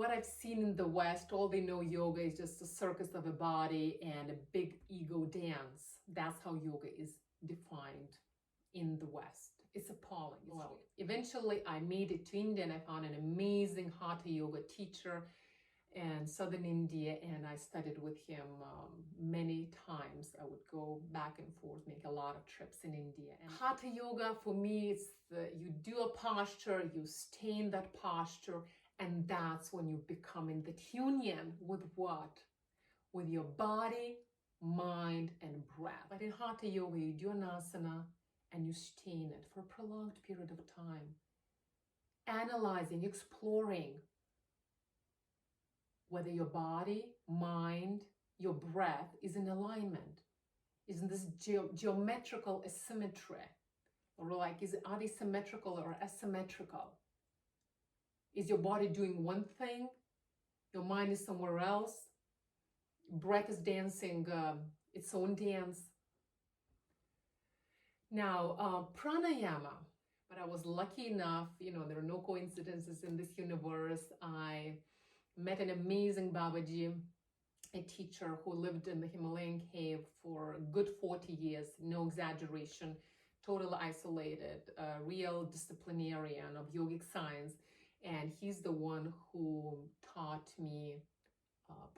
what I've seen in the West, all they know yoga is just a circus of a body and a big ego dance. That's how yoga is defined in the West. It's appalling. Well, eventually I made it to India and I found an amazing hatha yoga teacher in southern India, and I studied with him many times. I would go back and forth, make a lot of trips in India. And hatha yoga for me, it's you do a posture, you stay in that posture, and that's when you become in that union with what? With your body, mind, and breath. But in hatha yoga, you do an asana and you stay in it for a prolonged period of time, analyzing, exploring whether your body, mind, your breath is in alignment, is in this geometrical asymmetry, or like, are they symmetrical or asymmetrical? Is your body doing one thing, your mind is somewhere else, breath is dancing its own dance? Now, pranayama, but I was lucky enough, there are no coincidences in this universe. I met an amazing Babaji, a teacher who lived in the Himalayan cave for a good 40 years, no exaggeration, totally isolated, a real disciplinarian of yogic science. And he's the one who taught me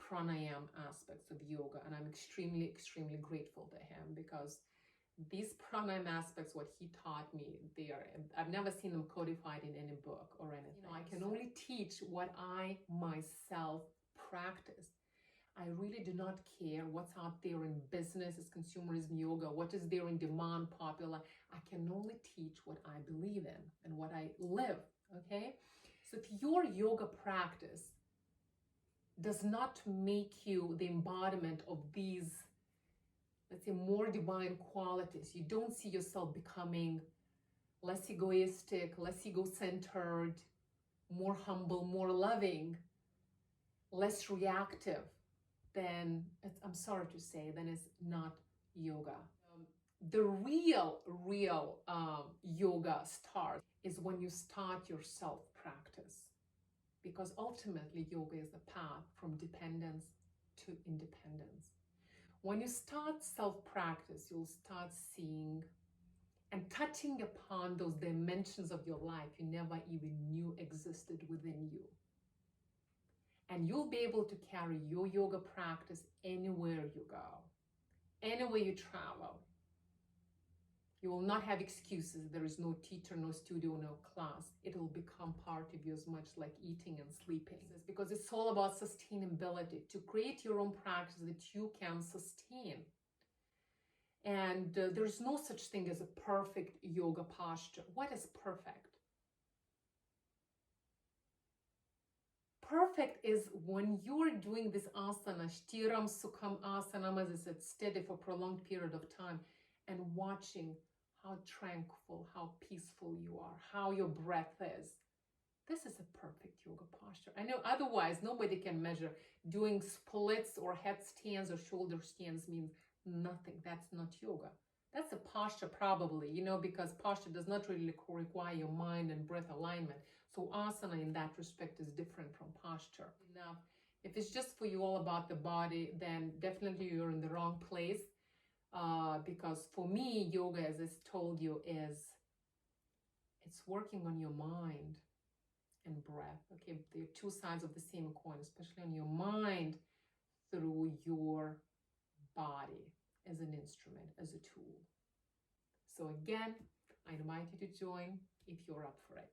pranayama aspects of yoga. And I'm extremely, extremely grateful to him, because these pranayama aspects, what he taught me, I've never seen them codified in any book or anything. I can only teach what I myself practice. I really do not care what's out there in business, as consumerism yoga, what is there in demand, popular. I can only teach what I believe in and what I live, okay? So if your yoga practice does not make you the embodiment of these, let's say, more divine qualities, you don't see yourself becoming less egoistic, less ego-centered, more humble, more loving, less reactive, then I'm sorry to say, then it's not yoga. The real yoga starts is when you start your self-practice, because ultimately yoga is the path from dependence to independence. When you start self-practice, you'll start seeing and touching upon those dimensions of your life you never even knew existed within you. And you'll be able to carry your yoga practice anywhere you go, anywhere you travel. You will not have excuses. There is no teacher, no studio, no class. It will become part of you, as much like eating and sleeping. It's because it's all about sustainability, to create your own practice that you can sustain. And there's no such thing as a perfect yoga posture. What is perfect? Perfect is when you're doing this asana, shtiram sukham asana, as I said, steady for a prolonged period of time, and watching how tranquil, how peaceful you are, how your breath is. This is a perfect yoga posture. I know otherwise nobody can measure. Doing splits or headstands or shoulder stands means nothing. That's not yoga. That's a posture probably, because posture does not really require your mind and breath alignment. So asana in that respect is different from posture. Now, if it's just for you all about the body, then definitely you're in the wrong place. Because for me, yoga, as I told you, it's working on your mind and breath. Okay, they're two sides of the same coin, especially on your mind through your body as an instrument, as a tool. So again, I invite you to join if you're up for it.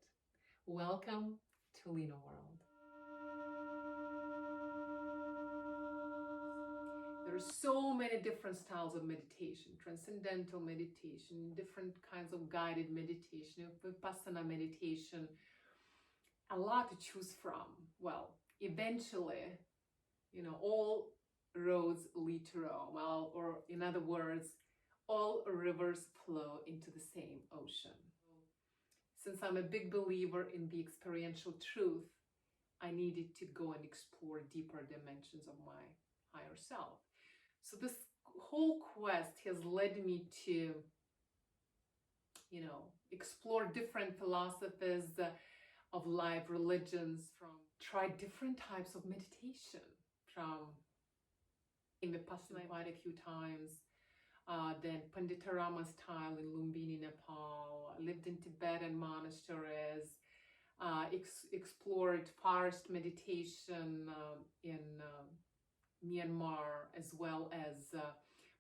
Welcome to Lina-World. There are so many different styles of meditation: transcendental meditation, different kinds of guided meditation, vipassana meditation, a lot to choose from. Well, eventually, all roads lead to Rome. Well, or in other words, all rivers flow into the same ocean. Since I'm a big believer in the experiential truth, I needed to go and explore deeper dimensions of my higher self. So this whole quest has led me to, explore different philosophies of life, religions, from tried different types of meditation from in Vipassana quite a few times. Then Panditarama style in Lumbini, Nepal. Lived in Tibetan monasteries. Explored forest meditation in Myanmar, as well as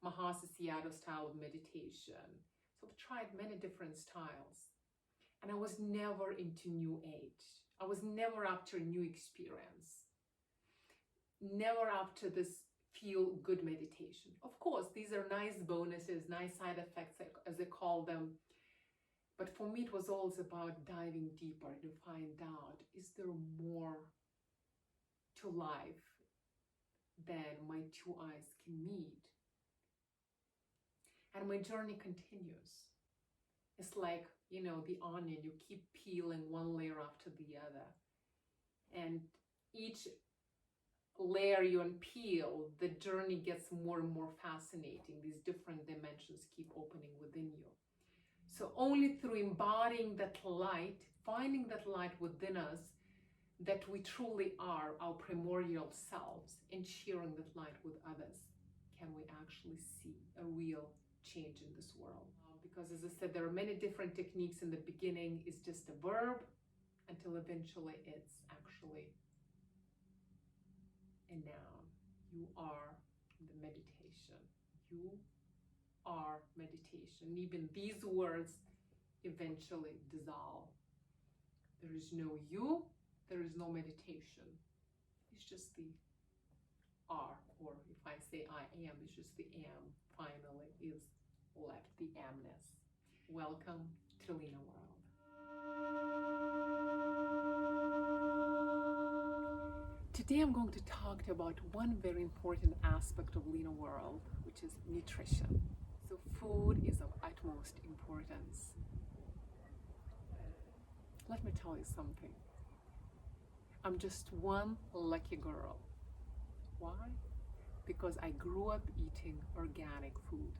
Mahasi Sayadaw style of meditation. So I've tried many different styles. And I was never into New Age. I was never after new experience. Never after this feel-good meditation. Of course, these are nice bonuses, nice side effects, as they call them. But for me, it was always about diving deeper to find out, is there more to life than my two eyes can meet? And my journey continues. It's like, you know, the onion, you keep peeling one layer after the other. And each layer you unpeel, the journey gets more and more fascinating. These different dimensions keep opening within you. So only through embodying that light, finding that light within us, that we truly are our primordial selves, and sharing that light with others, can we actually see a real change in this world. Because as I said, there are many different techniques. In the beginning, it's just a verb until eventually it's actually a noun. You are the meditation. You are meditation. Even these words eventually dissolve. There is no you, there is no meditation. It's just the are, or if I say I am, it's just the am finally is left, the amness. Welcome to Lina-World. Today I'm going to talk about one very important aspect of Lina-World, which is nutrition. So food is of utmost importance. Let me tell you something. I'm just one lucky girl. Why? Because I grew up eating organic food.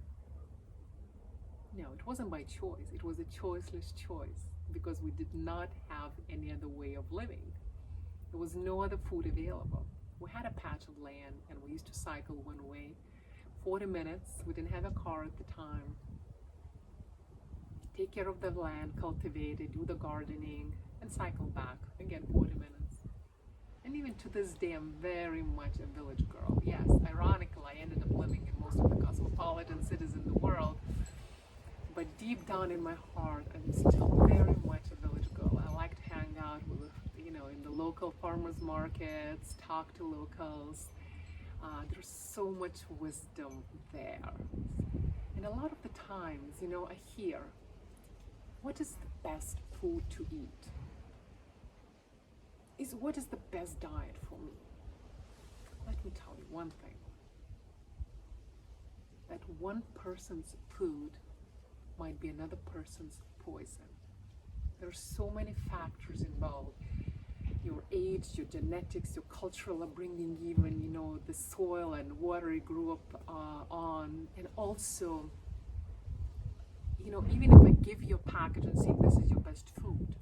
No, it wasn't by choice. It was a choiceless choice because we did not have any other way of living. There was no other food available. We had a patch of land and we used to cycle one way, 40 minutes. We didn't have a car at the time. Take care of the land, cultivate it, do the gardening, and cycle back. Again, 40 minutes. And even to this day, I'm very much a village girl. Yes, ironically, I ended up living in most of the cosmopolitan cities in the world. But deep down in my heart, I'm still very much a village girl. I like to hang out with, in the local farmers markets, talk to locals. There's so much wisdom there. And a lot of the times, I hear, what is the best food to eat? What is the best diet for me? Let me tell you one thing. That one person's food might be another person's poison. There are so many factors involved. Your age, your genetics, your cultural upbringing, even, the soil and water you grew up on. And also, even if I give you a package and say this is your best food,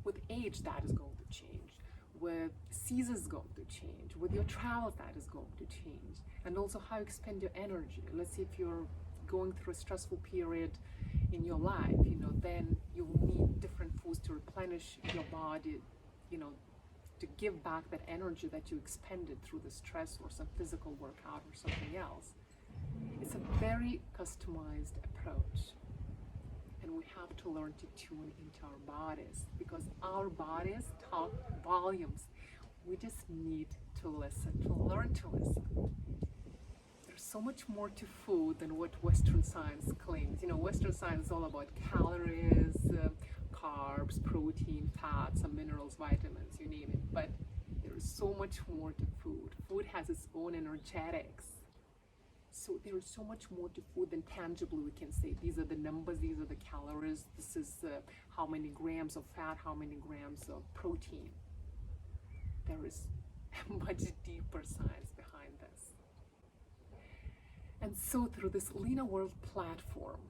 with age that is going to change. With seasons going to change. With your travels that is going to change. And also how you expend your energy. Let's say if you're going through a stressful period in your life, then you will need different foods to replenish your body, to give back that energy that you expended through the stress or some physical workout or something else. It's a very customized approach. And we have to learn to tune into our bodies because our bodies talk volumes. We just need to listen, to learn to listen. There's so much more to food than what Western science claims. Western science is all about calories, carbs, protein, fats, some minerals, vitamins, you name it. But there is so much more to food. Food has its own energetics. So there is so much more to food than tangibly we can say, these are the numbers, these are the calories, this is how many grams of fat, how many grams of protein. There is a much deeper science behind this. And so through this Lina-World platform,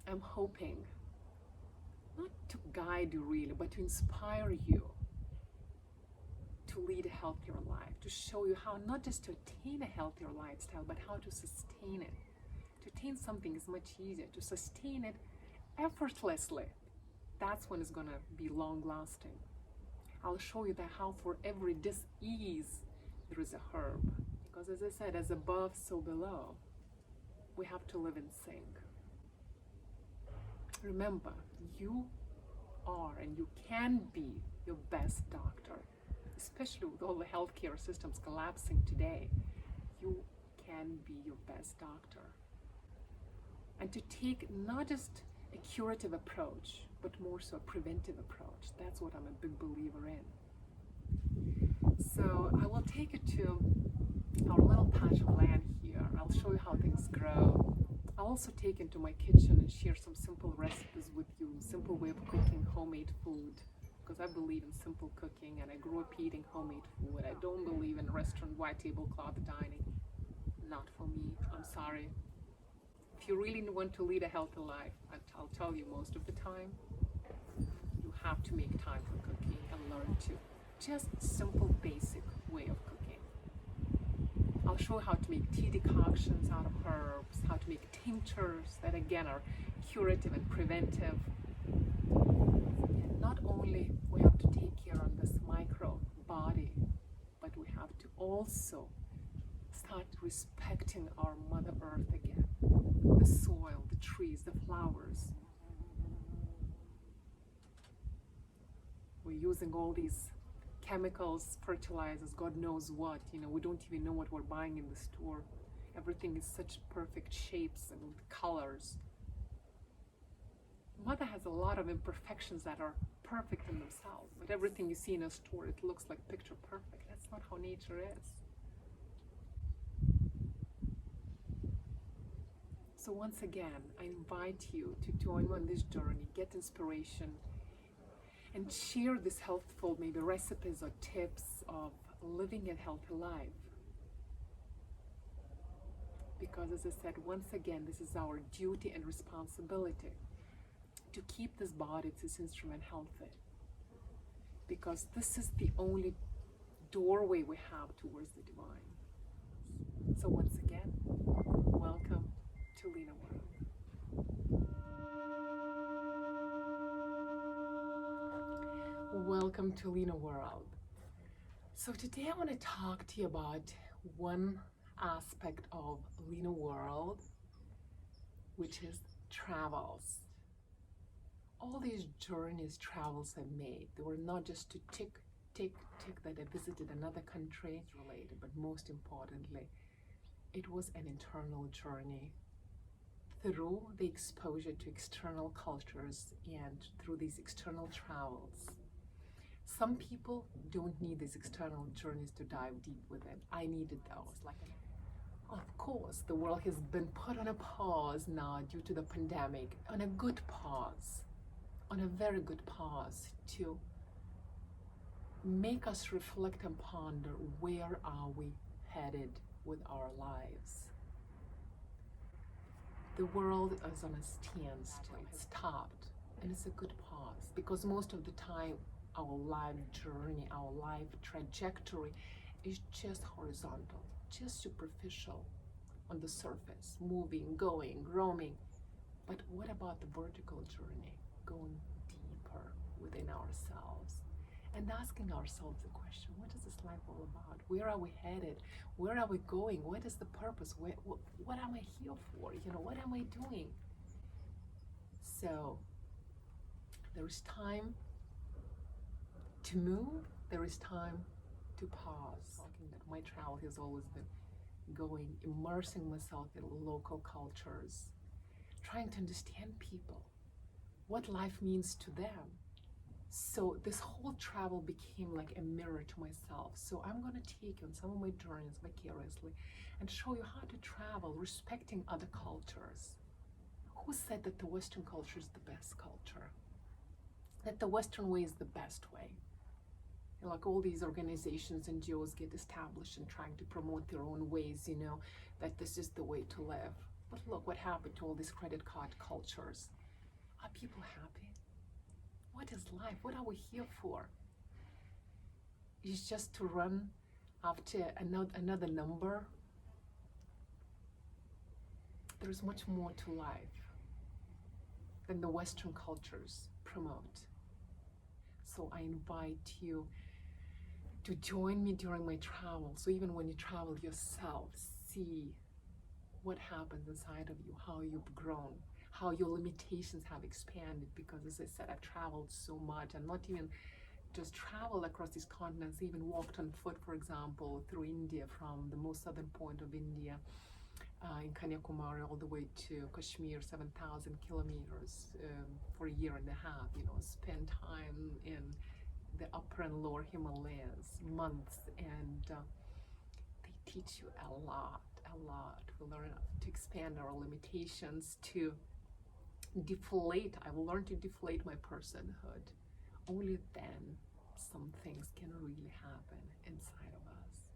I'm hoping not to guide you really, but to inspire you to lead a healthier life, to show you how not just to attain a healthier lifestyle, but how to sustain it. To attain something is much easier. To sustain it effortlessly, that's when it's going to be long-lasting. I'll show you that how for every dis-ease, there is a herb. Because as I said, as above, so below. We have to live in sync. Remember, you are and you can be your best doctor, especially with all the healthcare systems collapsing today. You can be your best doctor. And to take not just a curative approach, but more so a preventive approach. That's what I'm a big believer in. So I will take you to our little patch of land here. I'll show you how things grow. I'll also take you into my kitchen and share some simple recipes with you, simple way of cooking homemade food, because I believe in simple cooking and I grew up eating homemade food. I don't believe in restaurant white tablecloth dining. Not for me, I'm sorry. If you really want to lead a healthy life, I'll tell you most of the time, you have to make time for cooking and learn to. Just simple, basic way of cooking. I'll show you how to make tea decoctions out of herbs, how to make tinctures that again are curative and preventive. And not only we have to take care of this micro body, but we have to also start respecting our Mother Earth again. The soil, the trees, the flowers. We're using all these chemicals, fertilizers, God knows what, we don't even know what we're buying in the store. Everything is such perfect shapes and colors. Mother has a lot of imperfections that are perfect in themselves, but everything you see in a store, it looks like picture perfect. That's not how nature is. So once again, I invite you to join me on this journey, get inspiration, and share this healthful maybe recipes or tips of living a healthy life. Because as I said, once again, this is our duty and responsibility to keep this body, this instrument healthy. Because this is the only doorway we have towards the divine. So once again, welcome to Lina-World. Welcome to Lina-World. So today I want to talk to you about one aspect of Lina-World, which is travels. All these journeys, travels I've made, they were not just to tick that I visited another country related, but most importantly, it was an internal journey through the exposure to external cultures and through these external travels. Some people don't need these external journeys to dive deep with it. I needed those. Of course, the world has been put on a pause now due to the pandemic, on a good pause, on a very good pause to make us reflect and ponder, where are we headed with our lives? The world is on a standstill, it's stopped, and it's a good pause, because most of the time our life journey, our life trajectory is just horizontal, just superficial on the surface, moving, going, roaming. But what about the vertical journey, going deeper within ourselves and asking ourselves the question, what is this life all about? Where are we headed? Where are we going? What is the purpose? What am I here for? What am I doing? So there is time to move, there is time to pause. That my travel has always been going, immersing myself in local cultures, trying to understand people, what life means to them. So this whole travel became like a mirror to myself. So I'm going to take you on some of my journeys vicariously and show you how to travel respecting other cultures. Who said that the Western culture is the best culture? That the Western way is the best way? Like all these organizations and NGOs get established and trying to promote their own ways, that this is the way to live. But look what happened to all these credit card cultures. Are people happy? What is life? What are we here for? is just to run after another number. There's much more to life than the Western cultures promote. So I invite you to join me during my travels. So even when you travel yourself, see what happens inside of you, how you've grown, how your limitations have expanded. Because as I said, I've traveled so much, and not even just traveled across these continents, even walked on foot, for example, through India, from the most southern point of India, in Kanyakumari, all the way to Kashmir, 7,000 kilometers for a year and a half. Spend time in the upper and lower Himalayas, months, and they teach you a lot. We learn to expand our limitations, to deflate. I will learn to deflate my personhood. Only then some things can really happen inside of us.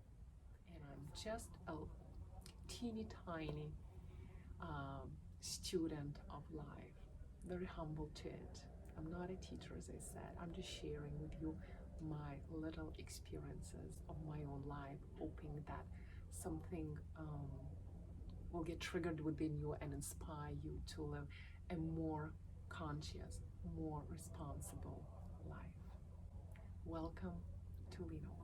And I'm just a teeny tiny student of life, very humble to it. I'm not a teacher, as I said. I'm just sharing with you my little experiences of my own life, hoping that something will get triggered within you and inspire you to live a more conscious, more responsible life. Welcome to Lina-World.